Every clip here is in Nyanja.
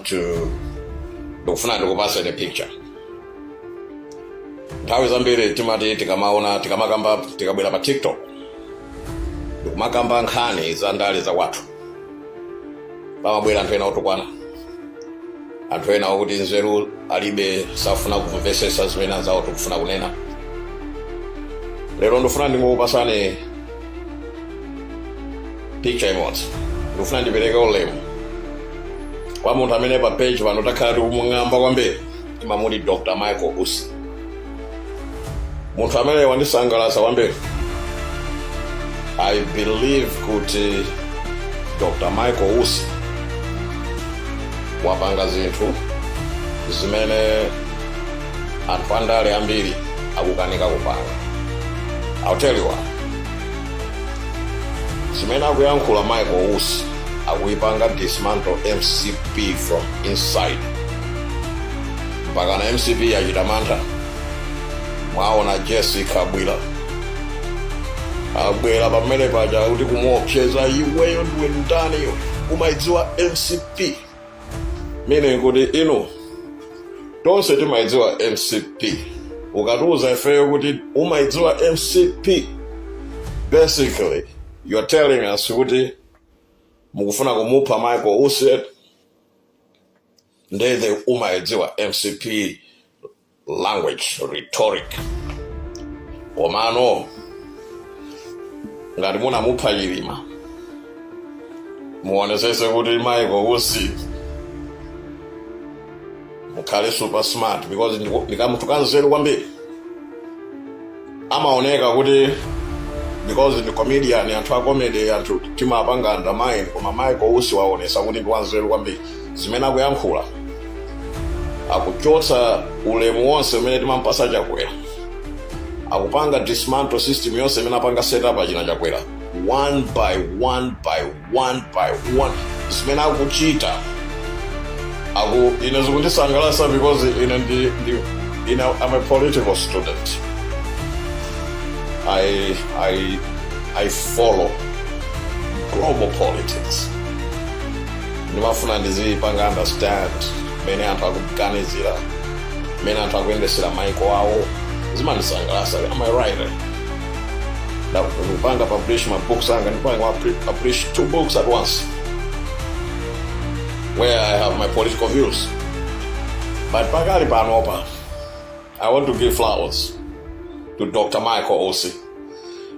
to ndikufuna ndikupasa the picture. Nthawi zambiri timati tikamakamba tikabwera pa TikTok ndikumakamba nkhani za ndale za watu pamabwera anthu ena otukwana, anthu ena okuti nzeru alibe safuna kumvesesa zimene anzawo tikufuna kunena. Lero ndifuna ndingokupasani picture imodzi, ndifuna ndipereke ulemu kwa munthu amene pa page pano takhala tikumung'amba kwambiri, timamuti Dr. Micheal Usi. Munthu amene wandisangalatsa kwambiri. I believe kuti Dr. Micheal Usi wapanga zinthu zimene anthu andale ambiri akukanika kupanga. I'll tell you what. Zimene akuyankhula Micheal Usi akuipanga dismantle MCP from inside. Mpaka na MCP yachita mantha. Mwaona Jessica abwera pamene paja kuti kumuopseza iweyo ndiwe ndani yo umaidziwa MCP. Meaning kuti ino tonse timaidziwa MCP. Ukatuza ifeyo kuti umaidziwa MCP, basically you're telling us kuti mukufuna kumupha Micheal Usi ndethe umaidziwa MCP language, rhetoric. Omano ngati munamupha chilima muonesese kuti Micheal Usi mukhale super smart, because ndikamutukana nzeru kwambiri amaoneka kuti because ndi comedian, anthu a comedy, anthu timapanga undermine, koma Micheal Usi waonesa kuti ndi wanzeru kwambiri. Zimene akuyankhula akuchotsa ulemu wonse umene timampasa chakwera, akupanga dismantle system yonse imene apanga setup achina chakwera, one by one. Zimene akuchita ine zikundisangalatsa because I'm a political student. I follow global politics. Ndimafuna ndizipanga understand mene anthu akuganizira, mene anthu akuyendesera maiko awo. Zimandisangalatsa. Am I right? Ndipanga publish my books, ndipanga publish 2 books at once where I have my political views. But pakali panopa, I want to give flowers to Dr. Micheal Usi.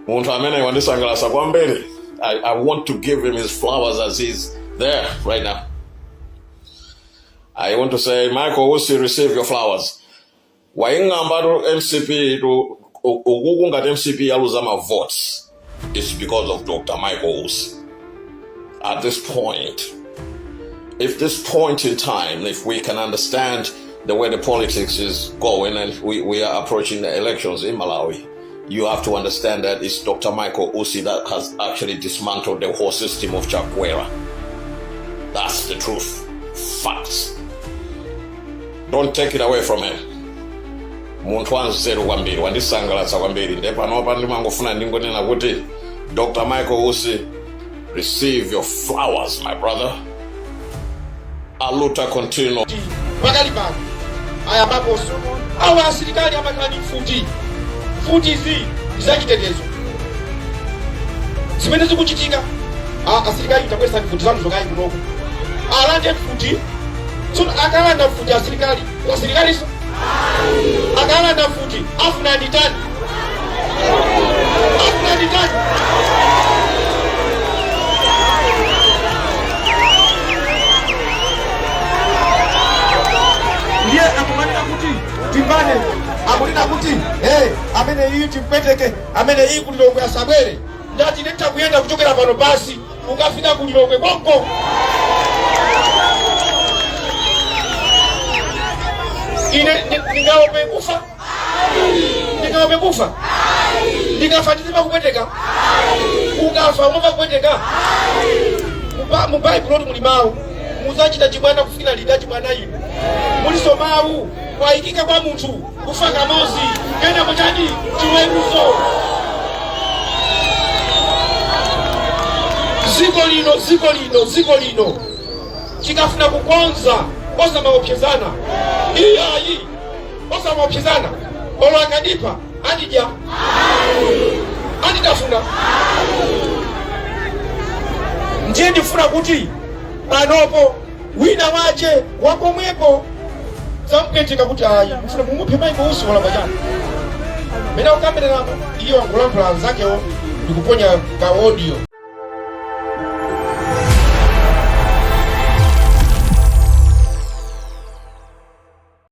Munthu amene wandisangalatsa kwambiri. I want to give him his flowers as he's there right now. I want to say, Micheal Usi, receive your flowers. Waingamba to MCP to ukungati MCP yaluza ma votes. It's because of Dr. Micheal Usi. At this point, in time, if we can understand the way the politics is going and we are approaching the elections in Malawi, you have to understand that it's Dr. Micheal Usi that has actually dismantled the whole system of chakwera. That's the truth. Facts. Don't take it away from him. Munthu wanzeru kwambiri, wandisangalatsa kwambiri. Ndepanopa ndimangofuna ndingonena kuti Dr. Micheal Usi, receive your flowers, my brother. Aluta continuo. Wakali pano aya maboso awa asilikali amakani futi zi zachitetezo zimene zikuchitika. Asilikali itakwesa futi zanu zokai kunoko alande futi so akalanda futi asilikali so akalanda futi afuna nditani ndiye akumanina kuti timbane akulina kuti amene iyi timpeteke, amene iyi kulilongwe asabwere. Ndati neta kuyenda kuchokera pano basi ukafika kulilongwe konko. Ine ningaombe kufa ndingafatizima kupweteka ukafa umova kupweteka mubai kuloti mulimawu muzachita chibwana kufikira lida chibwana ino mulisomawu kwaikika kwa munthu kufa kamozi kena mchani chiweruzo. Ziko lino chikafuna kukonza osa maopyezana hii osa maopyezana olwakadipa andija anditafuna ndiye ndifuna kuti panopo wina wache wakomwepo samkukentika kuti ayi mfuna mumuphe maiko usi wala bajana mena ukambelela iyo wangulamphula anzakewo ndikuponya ka audio